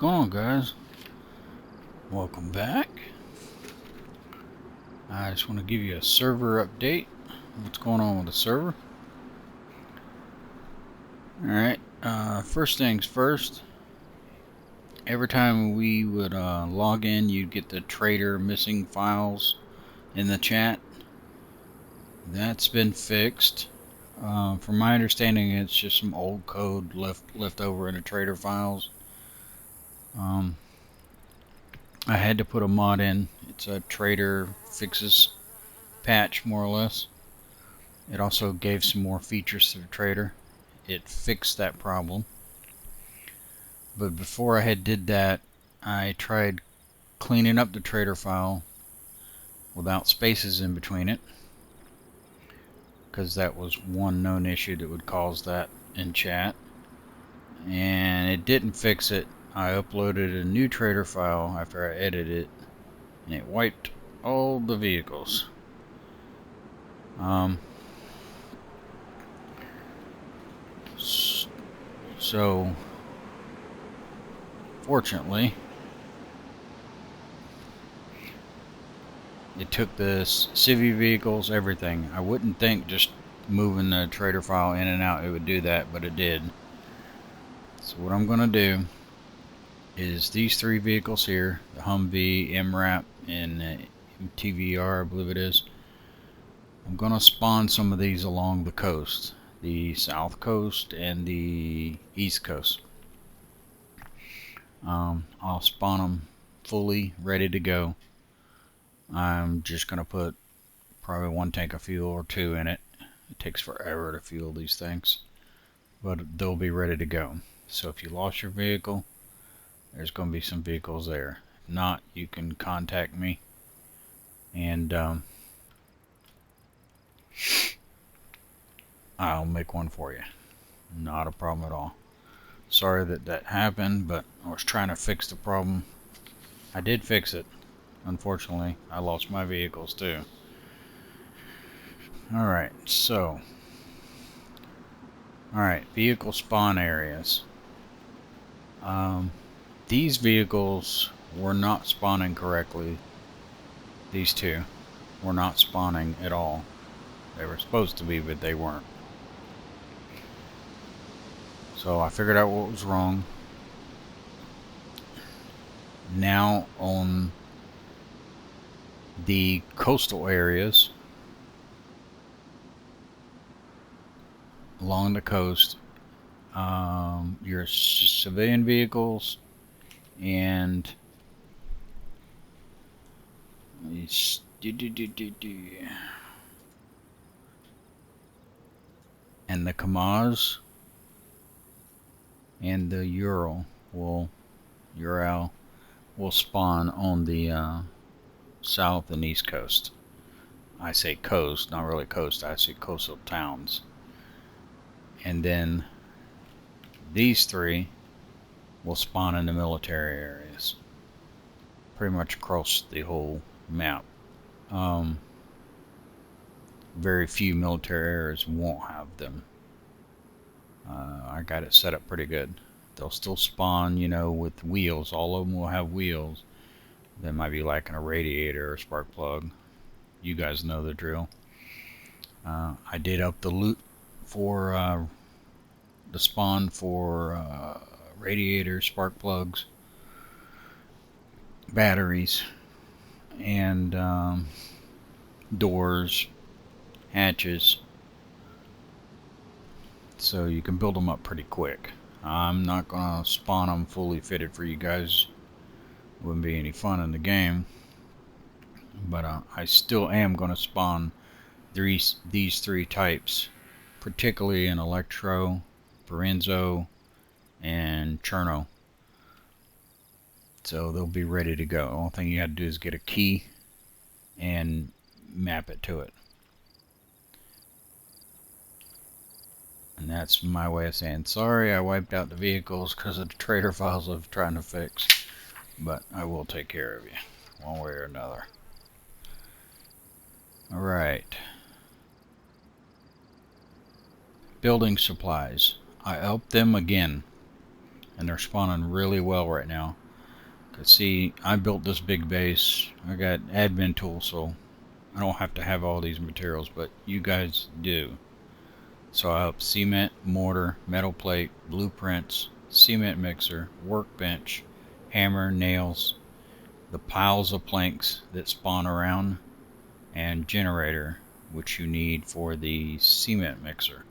going on, guys? Welcome back. I just want to give you a server update. What's going on with the server? Alright, first things first. Every time we would log in, you'd get the trader missing files in the chat. That's been fixed. From my understanding, it's just some old code left over in the trader files. I had to put a mod in. It's a trader fixes patch, more or less. It also gave some more features to the trader. It fixed that problem. But before I did that, I tried cleaning up the trader file without spaces in between it, because that was one known issue that would cause that in chat, and it didn't fix it. I uploaded a new trader file after I edited it, and it wiped all the vehicles. So fortunately, it took the civvy vehicles, everything. I wouldn't think just moving the trader file in and out it would do that, but it did. So what I'm gonna do is these three vehicles here, the Humvee, MRAP, and TVR, I believe it is. I'm gonna spawn some of these along the coast, the south coast and the east coast. I'll spawn them fully ready to go. I'm just gonna put probably one tank of fuel or two in it. It takes forever to fuel these things, but they'll be ready to go. So if you lost your vehicle, there's going to be some vehicles there. If not, you can contact me, and I'll make one for you. Not a problem at all. Sorry that happened, but I was trying to fix the problem. I did fix it. Unfortunately, I lost my vehicles too. Alright, so vehicle spawn areas. These vehicles were not spawning correctly. These two were not spawning at all. They were supposed to be, but they weren't. So I figured out what was wrong. Now on the coastal areas along the coast, your civilian vehicles and the Kamaz and the Ural will spawn on the south and east coast. I say coast, not really coast, I say coastal towns. And then these three will spawn in the military areas, pretty much across the whole map. Very few military areas won't have them. I got it set up pretty good. They'll still spawn, you know, with wheels. All of them will have wheels. They might be lacking a radiator or spark plug. You guys know the drill. I did up the loot for the spawn for radiators, spark plugs, batteries, and doors, hatches, so you can build them up pretty quick. I'm not gonna spawn them fully fitted for you guys. Wouldn't be any fun in the game, but I still am gonna spawn these three types, particularly in Electro, Lorenzo, and Cherno. So they'll be ready to go. The only thing you have to do is get a key and map it to it. And that's my way of saying sorry I wiped out the vehicles because of the trader files I was trying to fix. But I will take care of you, one way or another. Alright. Building supplies. I upped them again. and they're spawning really well right now. Cause see, I built this big base. I got admin tools, so I don't have to have all these materials, but you guys do. So I have cement, mortar, metal plate, blueprints, cement mixer, workbench, hammer, nails, the piles of planks that spawn around, and generator, which you need for the cement mixer.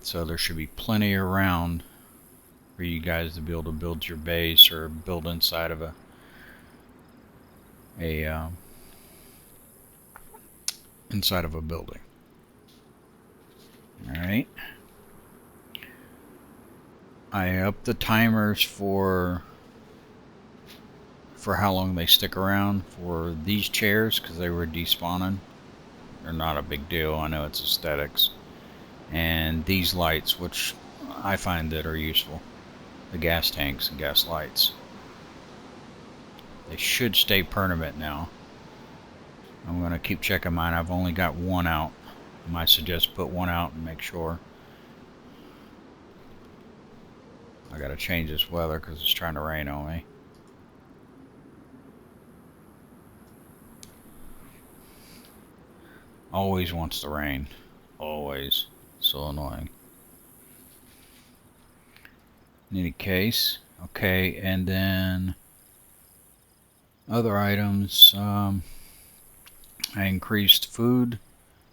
So there should be plenty around for you guys to be able to build your base or build inside of a inside of a building. Alright. I upped the timers for how long they stick around for these chairs because they were despawning. They're not a big deal. I know it's aesthetics. And these lights, which I find that are useful. The gas tanks and gas lights. They should stay permanent now. I'm going to keep checking mine. I've only got one out. I might suggest put one out and make sure. I got to change this weather because it's trying to rain on me. Always wants to rain. Always. So annoying. In any case, okay, and then other items. I increased food,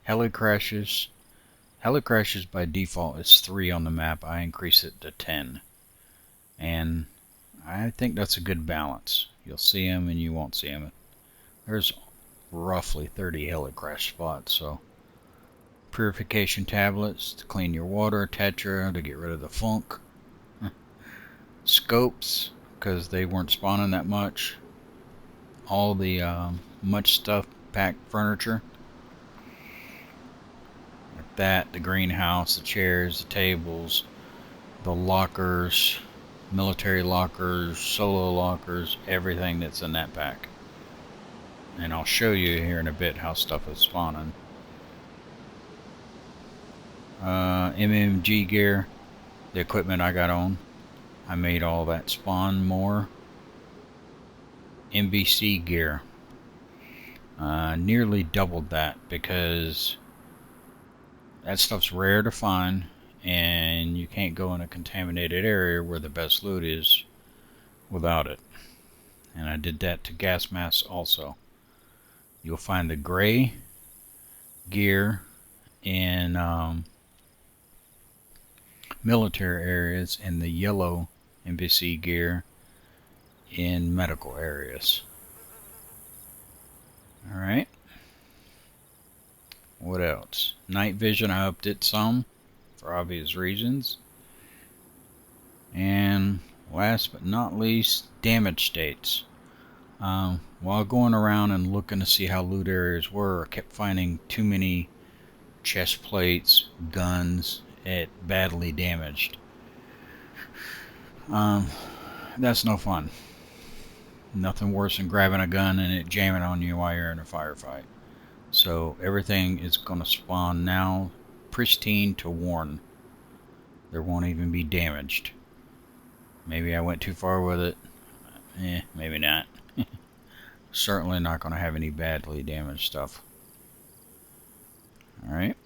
heli crashes. Heli crashes by default is 3 on the map. I increased it to 10. And I think that's a good balance. You'll see them and you won't see them. There's roughly 30 heli crash spots, so purification tablets to clean your water, tetra to get rid of the funk, scopes because they weren't spawning that much, all the much stuff packed furniture like that, the greenhouse, the chairs, the tables, the lockers, military lockers, solo lockers, everything that's in that pack. And I'll show you here in a bit how stuff is spawning. MMG gear, the equipment I got on, I made all that spawn more. NBC gear, nearly doubled that because that stuff's rare to find and you can't go in a contaminated area where the best loot is without it. And I did that to gas masks also. You'll find the gray gear in military areas and the yellow NBC gear in medical areas. Alright. What else? Night vision, I upped it some for obvious reasons. And last but not least, damage states. While going around and looking to see how loot areas were, I kept finding too many chest plates, guns, badly damaged. That's no fun. Nothing worse than grabbing a gun and it jamming on you while you're in a firefight. So everything is going to spawn now pristine to worn. There won't even be damaged. Maybe I went too far with it. Maybe not. Certainly not going to have any badly damaged stuff. Alright.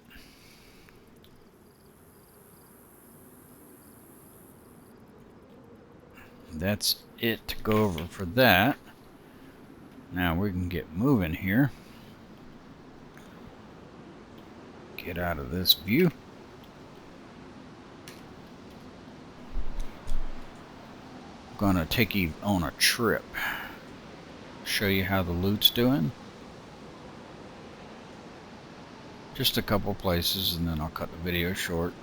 That's it to go over for that. Now we can get moving here. Get out of this view. I'm gonna take you on a trip. Show you how the loot's doing. Just a couple places and then I'll cut the video short.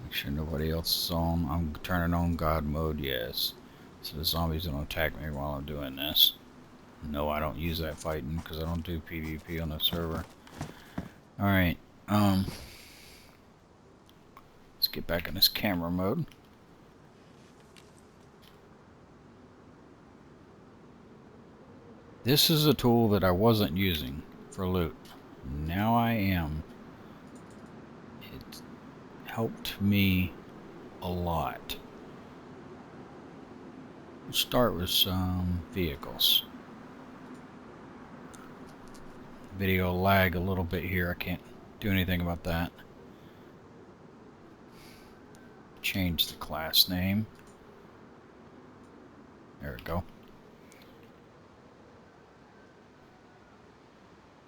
Make sure nobody else is on. I'm turning on God mode, yes. So the zombies don't attack me while I'm doing this. No, I don't use that fighting because I don't do PvP on the server. Alright, let's get back in this camera mode. This is a tool that I wasn't using for loot. Now I am. It helped me a lot. We'll start with some vehicles. Video lag a little bit here. I can't do anything about that. Change the class name. There we go.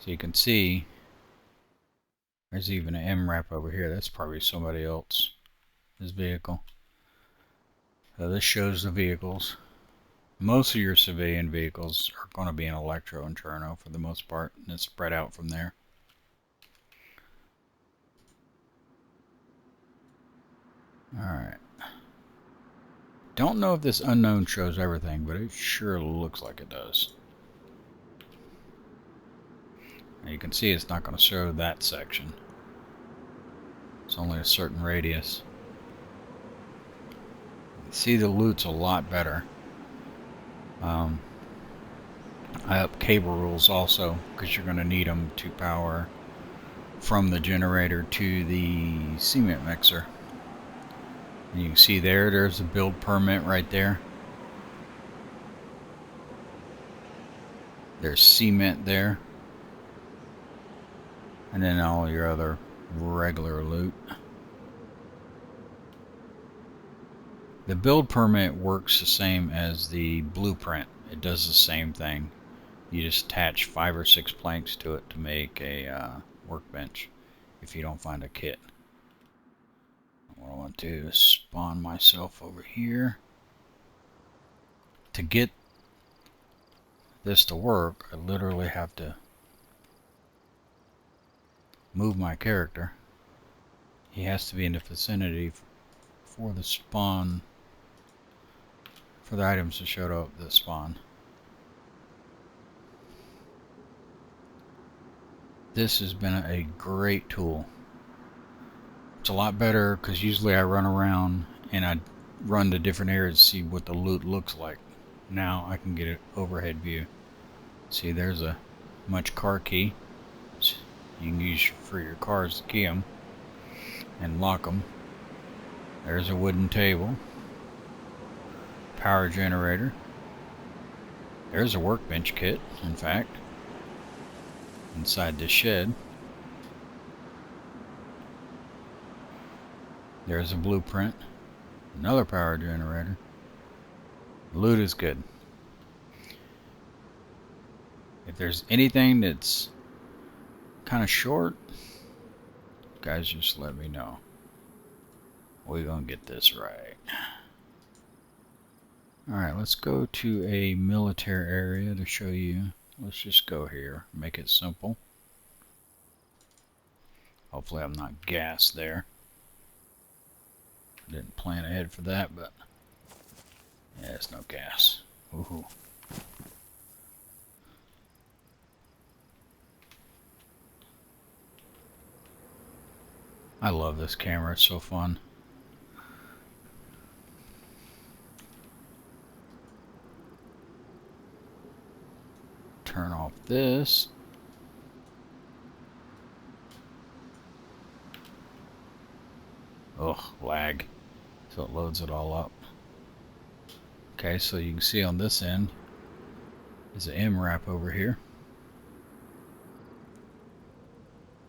So you can see there's even an MRAP over here. That's probably somebody else's vehicle. So this shows the vehicles. Most of your civilian vehicles are going to be in Electro and Cherno for the most part, and it's spread out from there. Alright. Don't know if this unknown shows everything, but it sure looks like it does. And you can see it's not going to show that section. It's only a certain radius. You see the loot's a lot better. I up cable rules also, because you're going to need them to power from the generator to the cement mixer. And you can see there's a build permit right there. There's cement there. And then all your other regular loot. The build permit works the same as the blueprint. It does the same thing. You just attach 5 or 6 planks to it to make a workbench if you don't find a kit. What I want to do is spawn myself over here. To get this to work, I literally have to move my character. He has to be in the vicinity for the spawn, for the items to show up that spawn. This has been a great tool. It's a lot better because usually I run around and I run to different areas to see what the loot looks like. Now I can get an overhead view. See, there's a much car key. You can use for your cars to key them and lock them. There's a wooden table. Power generator. There's a workbench kit, in fact, inside this shed. There's a blueprint. Another power generator. Loot is good. If there's anything that's kind of short, guys, just let me know. We're gonna get this right. Alright, let's go to a military area to show you. Let's just go here, make it simple. Hopefully I'm not gassed there. Didn't plan ahead for that, but yeah, there's no gas. Woohoo. I love this camera, it's so fun. Turn off this. Ugh, lag. So it loads it all up. Okay, so you can see on this end is an MRAP over here.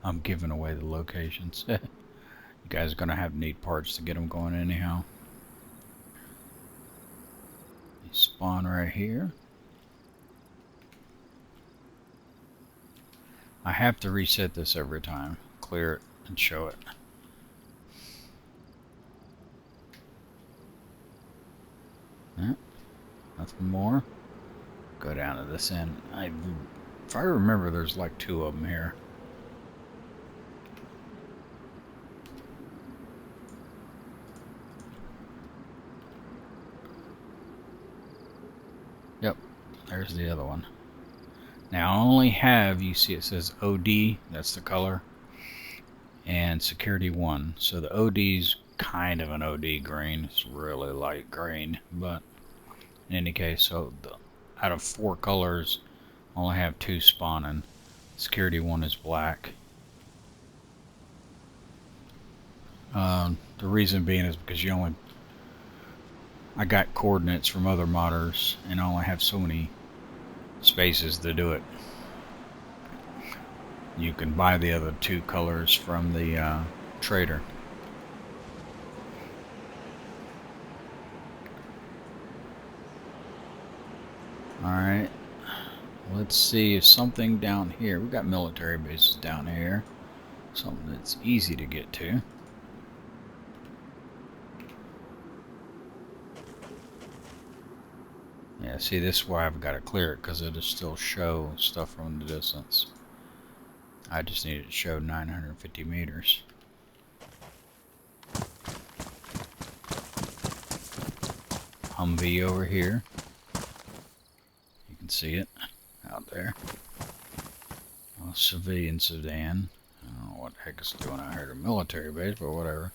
I'm giving away the locations. You guys are going to have neat parts to get them going anyhow. They spawn right here. I have to reset this every time. Clear it and show it. Yeah, nothing more. Go down to this end. If I remember, there's like 2 of them here. Yep, there's the other one. Now I only have, you see it says OD, that's the color, and security 1. So the OD's kind of an OD green. It's really light green, but in any case, so out of 4 colors, Only have 2 spawning. Security 1 is black. The reason being is because I got coordinates from other modders, and I only have so many spaces to do it. You can buy the other 2 colors from the trader. Alright, let's see if something down here, we've got military bases down here, something that's easy to get to. Yeah, see, this is why I've got to clear it, because it'll still show stuff from the distance. I just need it to show 950 meters. Humvee over here. You can see it out there. A civilian sedan. I don't know what the heck it's doing out here at a military base, but whatever.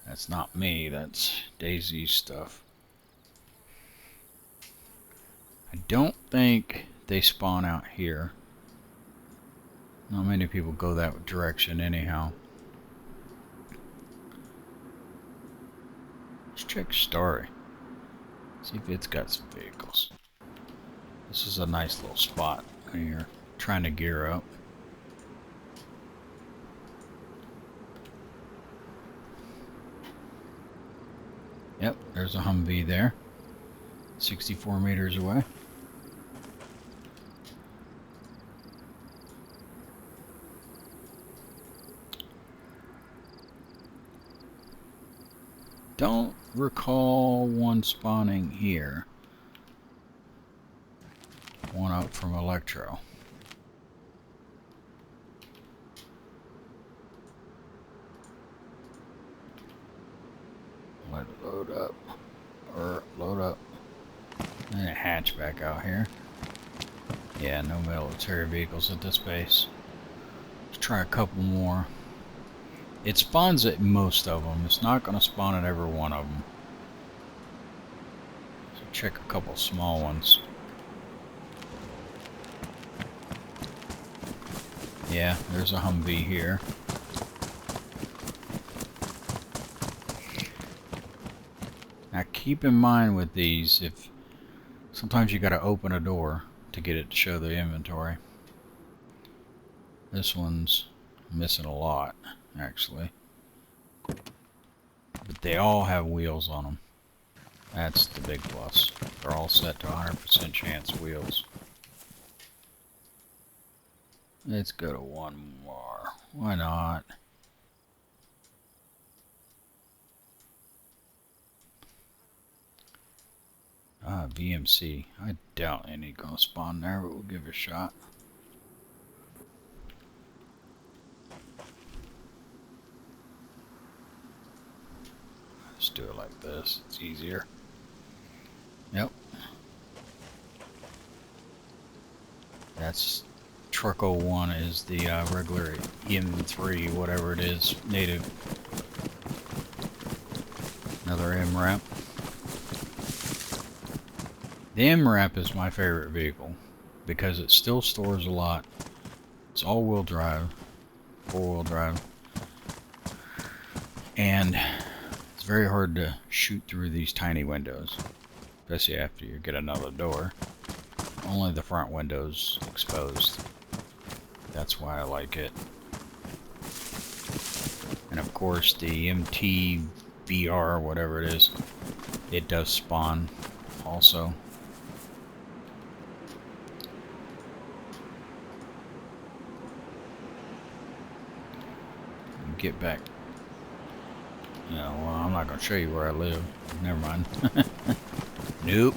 That's not me, that's DayZ stuff. I don't think they spawn out here. Not many people go that direction anyhow. Let's check story. See if it's got some vehicles. This is a nice little spot when you're trying to gear up. Yep, there's a Humvee there. 64 meters away. Don't recall one spawning here. One up from Electro. Let it load up. Or load up. And a hatchback out here. Yeah, no military vehicles at this base. Let's try a couple more. It spawns at most of them. It's not going to spawn at every one of them. So check a couple small ones. Yeah, there's a Humvee here. Now keep in mind with these, if sometimes you got to open a door to get it to show the inventory. This one's missing a lot, actually. But they all have wheels on them. That's the big plus. They're all set to 100% chance wheels. Let's go to one more. Why not? VMC. I doubt any gonna spawn there, but we'll give it a shot. Let's do it like this. It's easier. Yep. That's Truck 01 is the regular M3, whatever it is, native. Another MRAP. The MRAP is my favorite vehicle because it still stores a lot. It's all-wheel drive, four-wheel drive, and it's very hard to shoot through these tiny windows, especially after you get another door. Only the front window's exposed. That's why I like it. And of course the MTVR, whatever it is, it does spawn also. Get back. Yeah, well, I'm not going to show you where I live. Never mind. Nope.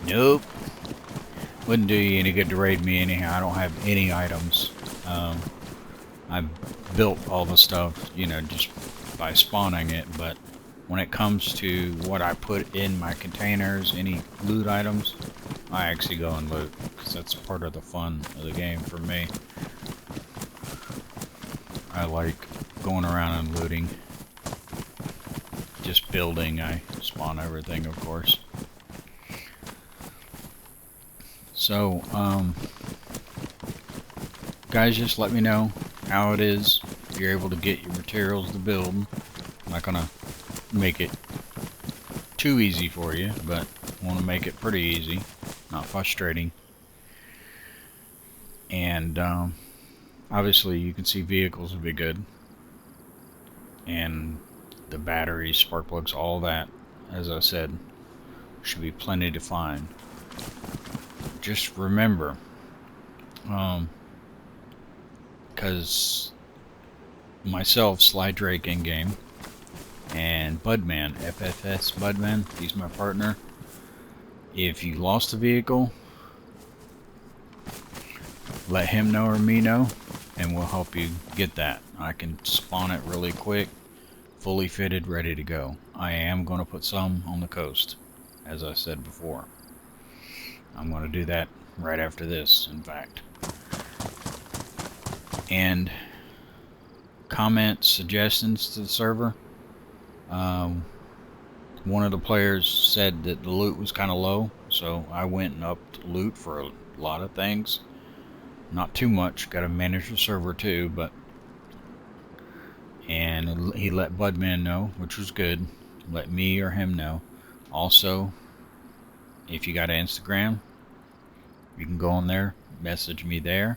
Nope. Wouldn't do you any good to raid me anyhow. I don't have any items. I built all the stuff, you know, just by spawning it, but when it comes to what I put in my containers, any loot items, I actually go and loot, because that's part of the fun of the game for me. I like going around and looting. Just building, I spawn everything, of course. So, guys, just let me know how it is. If you're able to get your materials to build. I'm not gonna make it too easy for you, but want to make it pretty easy, not frustrating. And obviously you can see vehicles would be good, and the batteries, spark plugs, all that, as I said, should be plenty to find. Just remember, because myself, Sly Drake in game, and Budman, FFS Budman, he's my partner. If you lost a vehicle, let him know or me know, and we'll help you get that. I can spawn it really quick, fully fitted, ready to go. I am going to put some on the coast, as I said before. I'm going to do that right after this, in fact. And comments, suggestions to the server. One of the players said that the loot was kind of low, so I went and upped loot for a lot of things. Not too much, got to manage the server too, but... And he let Budman know, which was good. Let me or him know. Also, if you got an Instagram, you can go on there, message me there,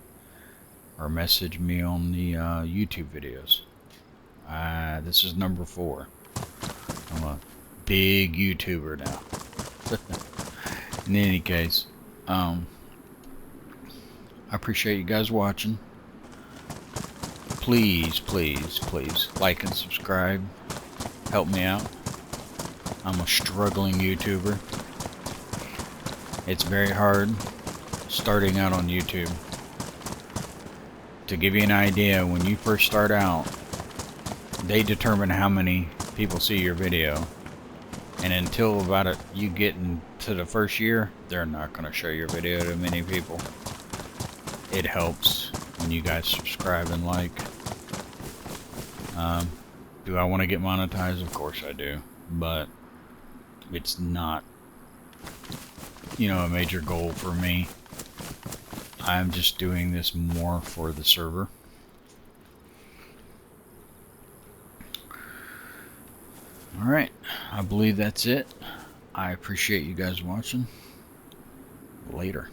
or message me on the YouTube videos. This is number 4. I'm a big YouTuber now. In any case, I appreciate you guys watching. Please, please, please like and subscribe. Help me out. I'm a struggling YouTuber. It's very hard starting out on YouTube. To give you an idea, when you first start out, they determine how many people see your video. And until you get into the first year, they're not going to show your video to many people. It helps when you guys subscribe and like. Do I want to get monetized? Of course I do. But it's not, a major goal for me. I'm just doing this more for the server. Alright, I believe that's it. I appreciate you guys watching. Later.